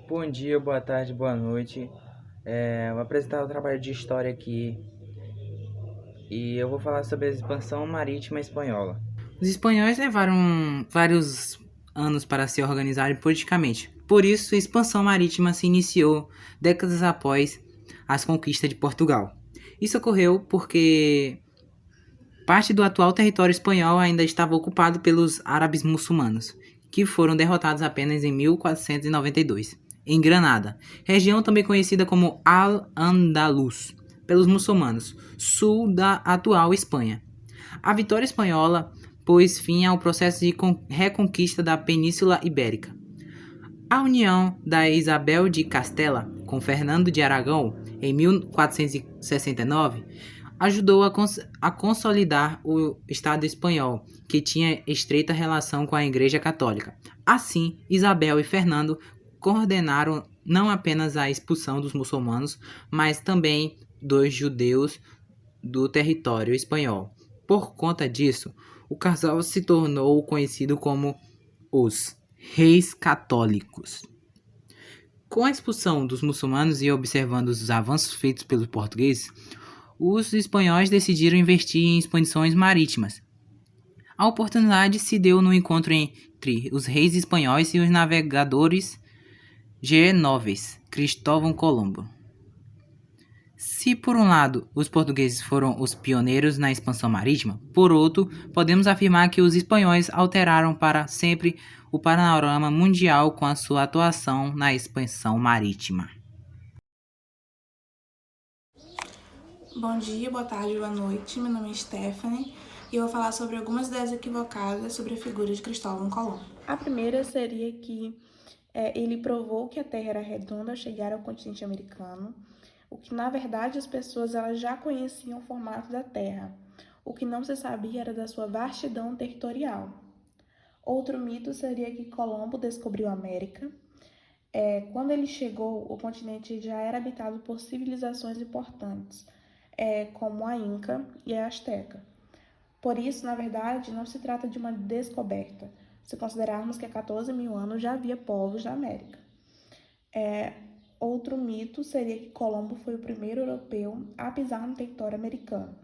Bom dia, boa tarde, boa noite. Vou apresentar o trabalho de história aqui e eu vou falar sobre a expansão marítima espanhola. Os espanhóis levaram vários anos para se organizarem politicamente. Por isso, a expansão marítima se iniciou décadas após as conquistas de Portugal. Isso ocorreu porque parte do atual território espanhol ainda estava ocupado pelos árabes muçulmanos, que foram derrotados apenas em 1492, em Granada, região também conhecida como Al-Andalus, pelos muçulmanos, sul da atual Espanha. A vitória espanhola pôs fim ao processo de reconquista da Península Ibérica. A união da Isabel de Castela com Fernando de Aragão em 1469 ajudou a consolidar o Estado espanhol, que tinha estreita relação com a Igreja Católica. Assim, Isabel e Fernando coordenaram não apenas a expulsão dos muçulmanos, mas também dos judeus do território espanhol. Por conta disso, o casal se tornou conhecido como os Reis Católicos. Com a expulsão dos muçulmanos e observando os avanços feitos pelos portugueses, os espanhóis decidiram investir em expedições marítimas. A oportunidade se deu no encontro entre os reis espanhóis e os navegadores genoveses, Cristóvão Colombo. Se por um lado os portugueses foram os pioneiros na expansão marítima, por outro, podemos afirmar que os espanhóis alteraram para sempre o panorama mundial com a sua atuação na expansão marítima. Bom dia, boa tarde, boa noite. Meu nome é Stephanie e eu vou falar sobre algumas ideias equivocadas sobre a figura de Cristóvão Colombo. A primeira seria que ele provou que a Terra era redonda ao chegar ao continente americano, o que na verdade as pessoas elas já conheciam o formato da Terra. O que não se sabia era da sua vastidão territorial. Outro mito seria que Colombo descobriu a América. Quando ele chegou, o continente já era habitado por civilizações importantes, como a Inca e a Azteca. Por isso, na verdade, não se trata de uma descoberta, se considerarmos que há 14 mil anos já havia povos na América. Outro mito seria que Colombo foi o primeiro europeu a pisar no território americano.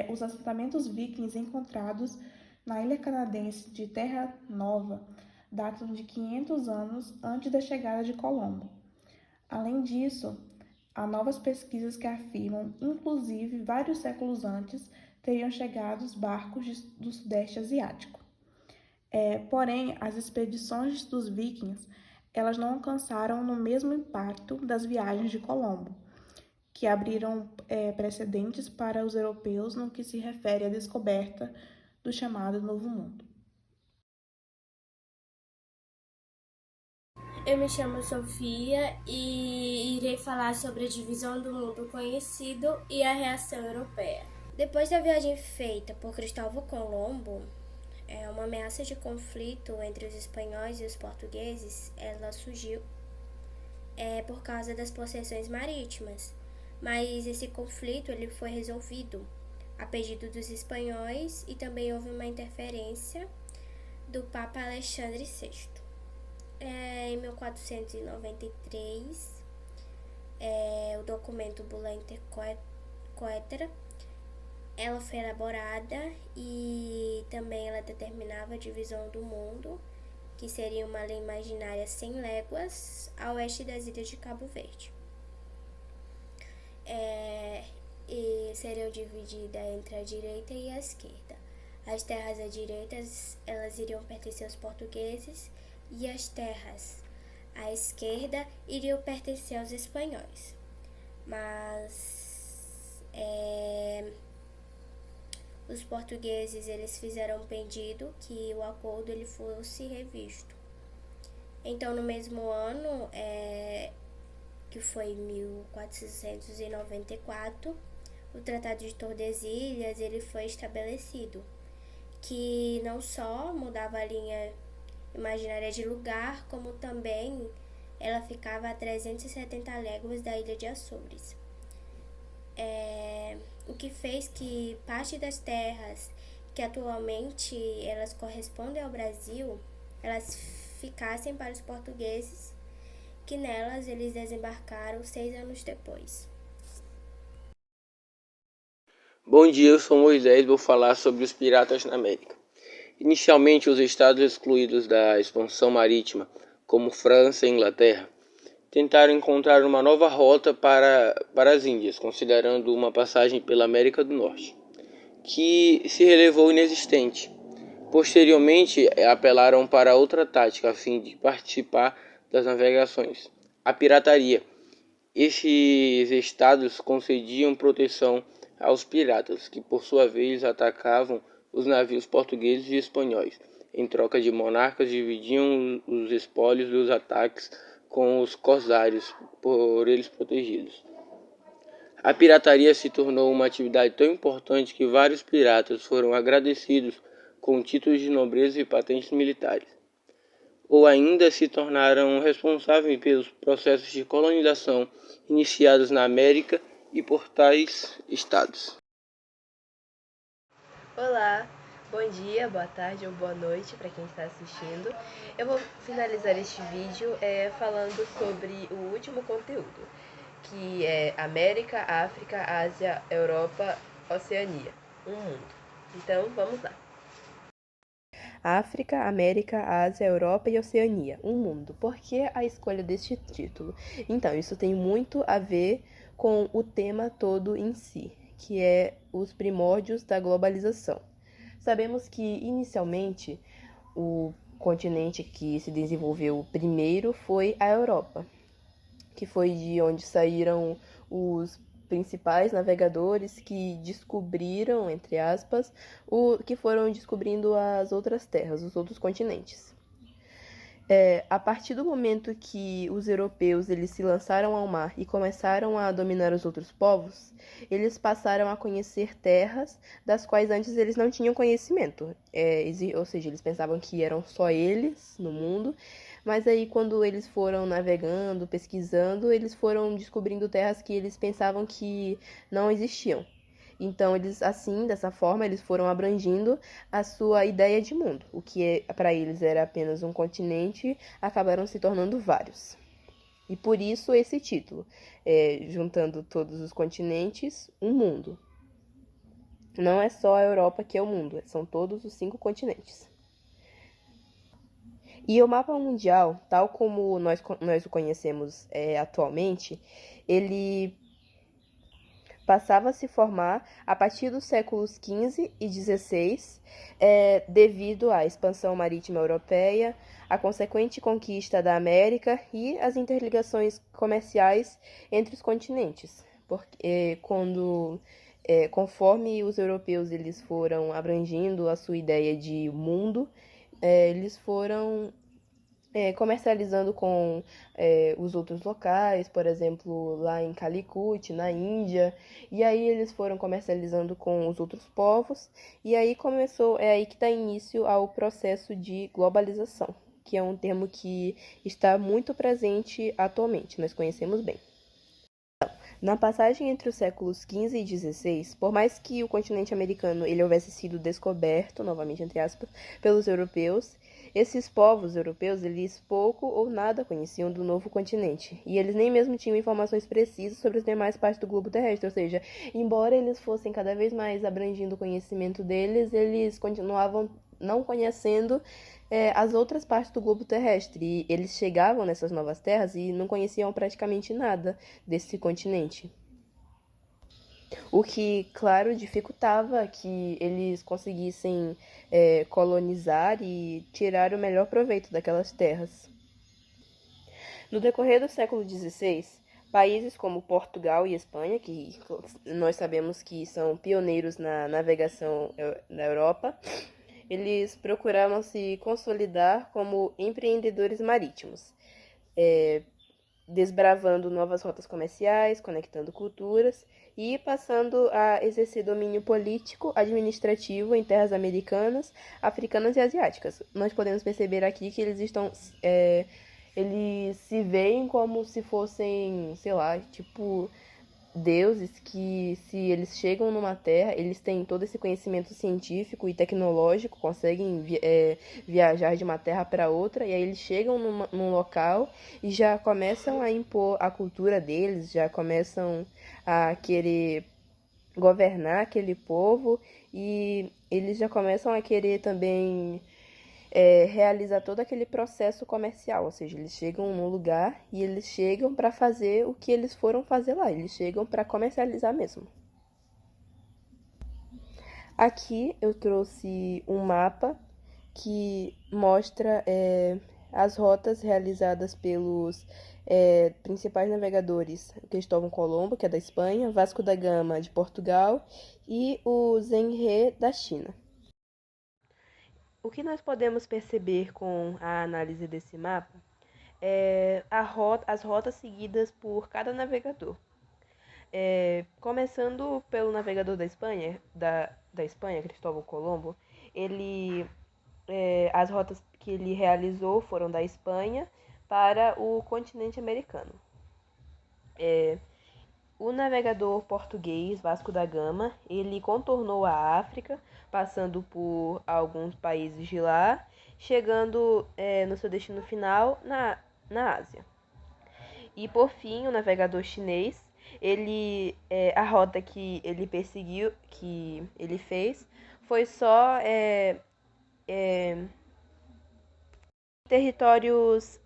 Os assentamentos vikings encontrados na ilha canadense de Terra Nova datam de 500 anos antes da chegada de Colombo. Além disso, há novas pesquisas que afirmam, inclusive, vários séculos antes, teriam chegado os barcos do Sudeste Asiático. Porém, as expedições dos vikings, elas não alcançaram no mesmo impacto das viagens de Colombo, que abriram precedentes para os europeus no que se refere à descoberta do chamado Novo Mundo. Eu me chamo Sofia e irei falar sobre a divisão do mundo conhecido e a reação europeia. Depois da viagem feita por Cristóvão Colombo, uma ameaça de conflito entre os espanhóis e os portugueses, ela surgiu por causa das possessões marítimas. Mas esse conflito ele foi resolvido a pedido dos espanhóis e também houve uma interferência do Papa Alexandre VI. Em 1493, o documento Bula Intercoetera, ela foi elaborada e também ela determinava a divisão do mundo, que seria uma lei imaginária 100 léguas a oeste das ilhas de Cabo Verde. E seriam divididas entre a direita e a esquerda. As terras à direita, elas iriam pertencer aos portugueses e as terras à esquerda iriam pertencer aos espanhóis. Mas os portugueses eles fizeram um pedido que o acordo ele fosse revisto. Então, no mesmo ano, que foi 1494, o Tratado de Tordesilhas ele foi estabelecido, que não só mudava a linha imaginária de lugar, como também ela ficava a 370 léguas da ilha de Açores. O que fez que parte das terras que atualmente elas correspondem ao Brasil, elas ficassem para os portugueses que nelas eles desembarcaram 6 anos depois. Bom dia, eu sou Moisés e vou falar sobre os piratas na América. Inicialmente, os estados excluídos da expansão marítima, como França e Inglaterra, tentaram encontrar uma nova rota para as Índias, considerando uma passagem pela América do Norte, que se revelou inexistente. Posteriormente, apelaram para outra tática a fim de participar das navegações, a pirataria. Esses estados concediam proteção aos piratas, que por sua vez atacavam os navios portugueses e espanhóis. Em troca de monarcas, dividiam os espólios dos ataques com os corsários, por eles protegidos. A pirataria se tornou uma atividade tão importante que vários piratas foram agradecidos com títulos de nobreza e patentes militares, ou ainda se tornaram responsáveis pelos processos de colonização iniciados na América e por tais estados. Olá, bom dia, boa tarde ou boa noite para quem está assistindo. Eu vou finalizar este vídeo falando sobre o último conteúdo, que é América, África, Ásia, Europa, Oceania, um mundo. Então, vamos lá. África, América, Ásia, Europa e Oceania, um mundo. Por que a escolha deste título? Então, isso tem muito a ver com o tema todo em si, que é os primórdios da globalização. Sabemos que, inicialmente, o continente que se desenvolveu primeiro foi a Europa, que foi de onde saíram os principais navegadores que descobriram, entre aspas, que foram descobrindo as outras terras, os outros continentes. A partir do momento que os europeus eles se lançaram ao mar e começaram a dominar os outros povos, eles passaram a conhecer terras das quais antes eles não tinham conhecimento. Ou seja, eles pensavam que eram só eles no mundo, mas aí quando eles foram navegando, pesquisando, eles foram descobrindo terras que eles pensavam que não existiam. Então, dessa forma, eles foram abrangindo a sua ideia de mundo. O que para eles era apenas um continente, acabaram se tornando vários. E por isso esse título, juntando todos os continentes, um mundo. Não é só a Europa que é o mundo, são todos os 5 continentes. E o mapa mundial, tal como nós o conhecemos atualmente, ele passava a se formar a partir dos séculos XV e XVI, devido à expansão marítima europeia, à consequente conquista da América e às interligações comerciais entre os continentes. Porque conforme os europeus eles foram abrangindo a sua ideia de mundo, eles foram comercializando com os outros locais, por exemplo, lá em Calicut, na Índia, e aí eles foram comercializando com os outros povos, e aí é aí que dá início ao processo de globalização, que é um termo que está muito presente atualmente, nós conhecemos bem. Na passagem entre os séculos XV e XVI, por mais que o continente americano ele houvesse sido descoberto, novamente entre aspas, pelos europeus, esses povos europeus, eles pouco ou nada conheciam do novo continente, e eles nem mesmo tinham informações precisas sobre as demais partes do globo terrestre, ou seja, embora eles fossem cada vez mais abrangindo o conhecimento deles, eles continuavam não conhecendo as outras partes do globo terrestre, e eles chegavam nessas novas terras e não conheciam praticamente nada desse continente. O que, claro, dificultava que eles conseguissem colonizar e tirar o melhor proveito daquelas terras. No decorrer do século XVI, países como Portugal e Espanha, que nós sabemos que são pioneiros na navegação na Europa, eles procuraram se consolidar como empreendedores marítimos, desbravando novas rotas comerciais, conectando culturas e passando a exercer domínio político, administrativo em terras americanas, africanas e asiáticas. Nós podemos perceber aqui que eles eles se veem como se fossem, sei lá, tipo, deuses que, se eles chegam numa terra, eles têm todo esse conhecimento científico e tecnológico, conseguem viajar de uma terra para outra, e aí eles chegam num local e já começam a impor a cultura deles, já começam a querer governar aquele povo, e eles já começam a querer também realizar todo aquele processo comercial, ou seja, eles chegam num lugar e eles chegam para fazer o que eles foram fazer lá, eles chegam para comercializar mesmo. Aqui eu trouxe um mapa que mostra as rotas realizadas pelos principais navegadores: Cristóvão Colombo, que é da Espanha, Vasco da Gama, de Portugal, e o Zheng He, da China. O que nós podemos perceber com a análise desse mapa é as rotas seguidas por cada navegador. Começando pelo navegador da Espanha, da Espanha, Cristóvão Colombo, as rotas que ele realizou foram da Espanha para o continente americano. O navegador português Vasco da Gama, ele contornou a África, passando por alguns países de lá, chegando no seu destino final na Ásia. E por fim, o navegador chinês, a rota que ele perseguiu, que ele fez, foi só territórios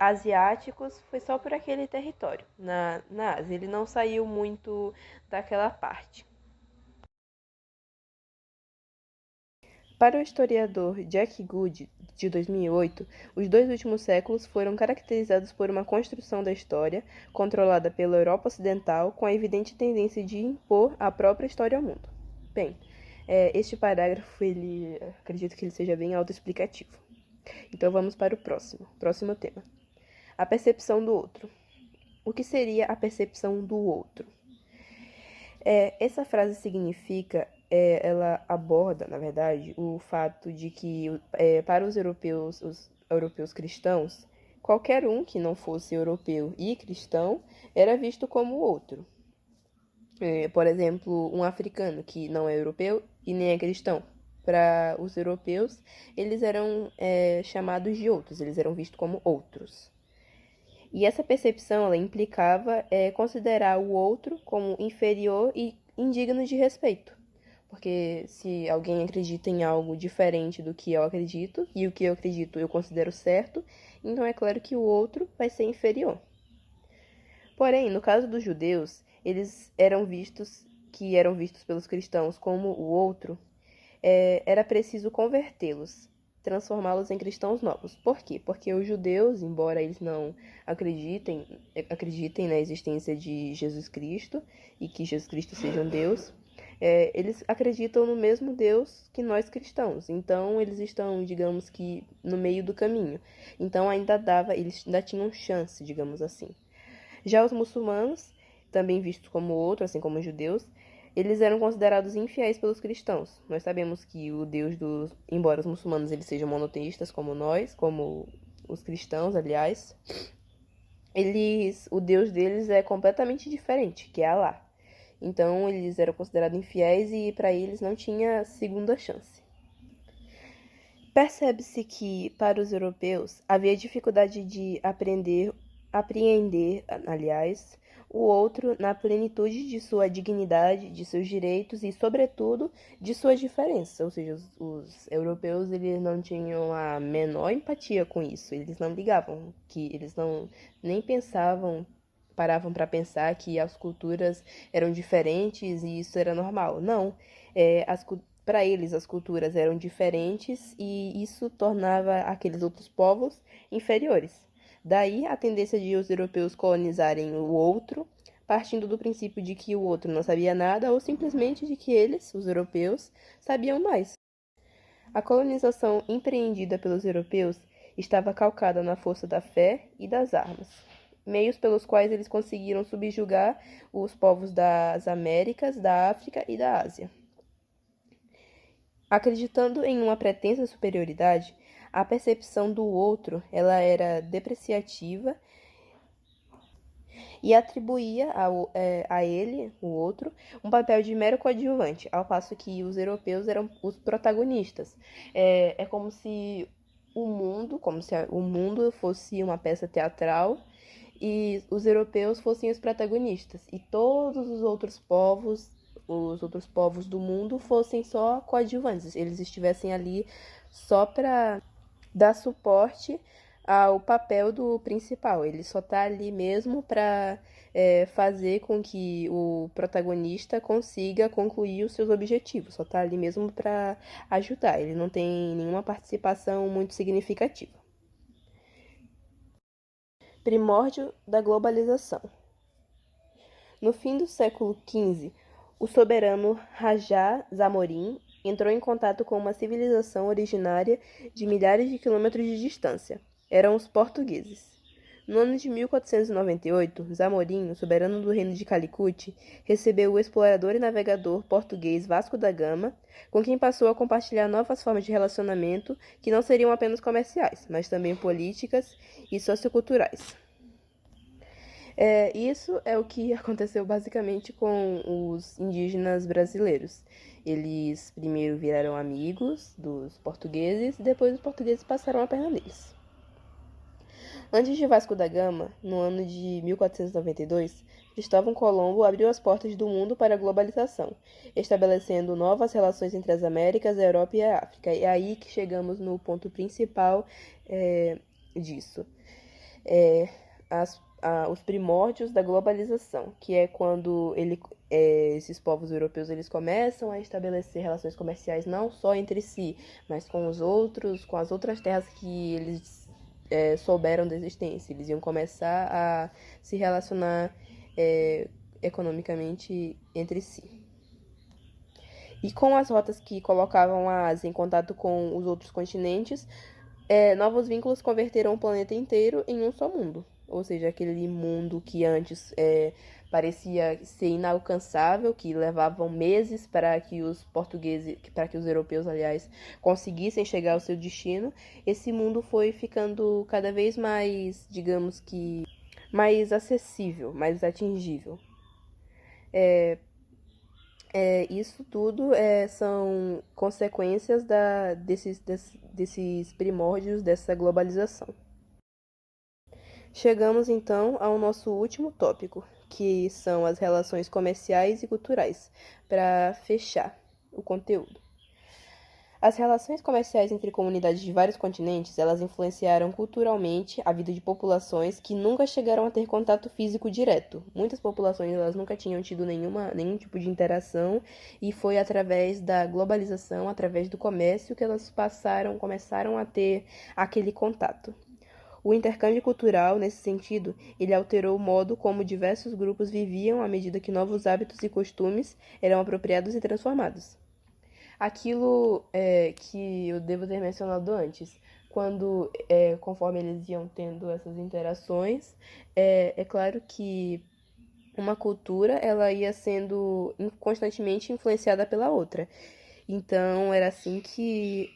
asiáticos, foi só por aquele território, na Ásia. Ele não saiu muito daquela parte. Para o historiador Jack Good, de 2008, os 2 últimos séculos foram caracterizados por uma construção da história controlada pela Europa Ocidental, com a evidente tendência de impor a própria história ao mundo. Bem, este parágrafo, acredito que ele seja bem autoexplicativo. Então vamos para o próximo tema. A percepção do outro. O que seria a percepção do outro? Essa frase significa, ela aborda, na verdade, o fato de que para os europeus cristãos, qualquer um que não fosse europeu e cristão era visto como outro. Por exemplo, um africano que não é europeu e nem é cristão. Para os europeus, eles eram chamados de outros, eles eram vistos como outros. E essa percepção, ela implicava considerar o outro como inferior e indigno de respeito. Porque se alguém acredita em algo diferente do que eu acredito, e o que eu acredito eu considero certo, então é claro que o outro vai ser inferior. Porém, no caso dos judeus, eles eram vistos pelos cristãos como o outro, era preciso convertê-los, transformá-los em cristãos novos. Por quê? Porque os judeus, embora eles não acreditem na existência de Jesus Cristo e que Jesus Cristo seja um Deus, eles acreditam no mesmo Deus que nós cristãos. Então, eles estão, digamos que, no meio do caminho. Então, eles ainda tinham chance, digamos assim. Já os muçulmanos, também vistos como outro, assim como os judeus, eles eram considerados infiéis pelos cristãos. Nós sabemos que embora os muçulmanos eles sejam monoteístas como nós, como os cristãos, aliás, o Deus deles é completamente diferente, que é Alá. Então, eles eram considerados infiéis e para eles não tinha segunda chance. Percebe-se que, para os europeus, havia dificuldade de apreender, aliás, o outro na plenitude de sua dignidade, de seus direitos e, sobretudo, de sua diferença. Ou seja, os europeus eles não tinham a menor empatia com isso. Eles não ligavam, que eles não nem paravam para pensar que as culturas eram diferentes e isso era normal. Não, para eles as culturas eram diferentes e isso tornava aqueles outros povos inferiores. Daí a tendência de os europeus colonizarem o outro, partindo do princípio de que o outro não sabia nada ou simplesmente de que eles, os europeus, sabiam mais. A colonização empreendida pelos europeus estava calcada na força da fé e das armas, meios pelos quais eles conseguiram subjugar os povos das Américas, da África e da Ásia. Acreditando em uma pretensa superioridade, a percepção do outro ela era depreciativa e atribuía a ele, o outro, um papel de mero coadjuvante, ao passo que os europeus eram os protagonistas. É como se o mundo fosse uma peça teatral e os europeus fossem os protagonistas e todos os outros povos do mundo fossem só coadjuvantes, eles estivessem ali só para dar suporte ao papel do principal. Ele só tá ali mesmo para fazer com que o protagonista consiga concluir os seus objetivos. Só tá ali mesmo para ajudar. Ele não tem nenhuma participação muito significativa. Primórdio da globalização. No fim do século XV, o soberano Rajá Zamorin entrou em contato com uma civilização originária de milhares de quilômetros de distância. Eram os portugueses. No ano de 1498, Zamorim, o soberano do reino de Calicut, recebeu o explorador e navegador português Vasco da Gama, com quem passou a compartilhar novas formas de relacionamento que não seriam apenas comerciais, mas também políticas e socioculturais. Isso é o que aconteceu basicamente com os indígenas brasileiros. Eles primeiro viraram amigos dos portugueses e depois os portugueses passaram a perna neles. Antes de Vasco da Gama, no ano de 1492, Cristóvão Colombo abriu as portas do mundo para a globalização, estabelecendo novas relações entre as Américas, a Europa e a África. E é aí que chegamos no ponto principal disso. Os primórdios da globalização, que é quando esses povos europeus eles começam a estabelecer relações comerciais não só entre si, mas com os outros, com as outras terras que eles souberam da existência. Eles iam começar a se relacionar economicamente entre si. E com as rotas que colocavam a Ásia em contato com os outros continentes, novos vínculos converteram o planeta inteiro em um só mundo. Ou seja, aquele mundo que antes parecia ser inalcançável, que levavam meses para que os europeus, aliás, conseguissem chegar ao seu destino, esse mundo foi ficando cada vez mais, digamos que, mais acessível, mais atingível. Isso tudo são consequências desses primórdios dessa globalização. Chegamos então ao nosso último tópico, que são as relações comerciais e culturais, para fechar o conteúdo. As relações comerciais entre comunidades de vários continentes, elas influenciaram culturalmente a vida de populações que nunca chegaram a ter contato físico direto. Muitas populações elas nunca tinham tido nenhum tipo de interação e foi através da globalização, através do comércio que elas começaram a ter aquele contato. O intercâmbio cultural, nesse sentido, ele alterou o modo como diversos grupos viviam à medida que novos hábitos e costumes eram apropriados e transformados. Aquilo que eu devo ter mencionado antes, conforme eles iam tendo essas interações, é claro que uma cultura ela ia sendo constantemente influenciada pela outra. Então, era assim que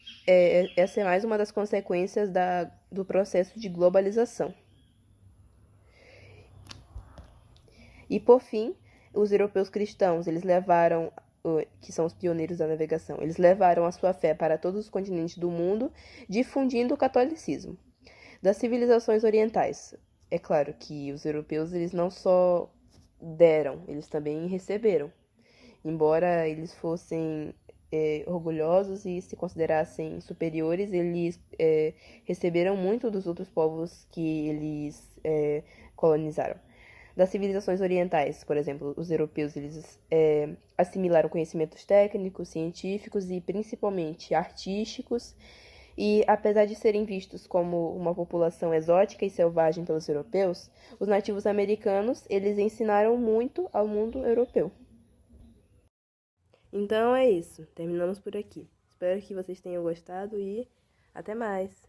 essa é mais uma das consequências do processo de globalização. E, por fim, os europeus cristãos, eles levaram, que são os pioneiros da navegação, eles levaram a sua fé para todos os continentes do mundo, difundindo o catolicismo. Das civilizações orientais, é claro que os europeus, eles não só deram, eles também receberam. Embora eles fossem orgulhosos e se considerassem superiores, eles receberam muito dos outros povos que eles colonizaram. Das civilizações orientais, por exemplo, os europeus eles assimilaram conhecimentos técnicos, científicos e principalmente artísticos, e apesar de serem vistos como uma população exótica e selvagem pelos europeus, os nativos americanos eles ensinaram muito ao mundo europeu. Então é isso, terminamos por aqui. Espero que vocês tenham gostado e até mais!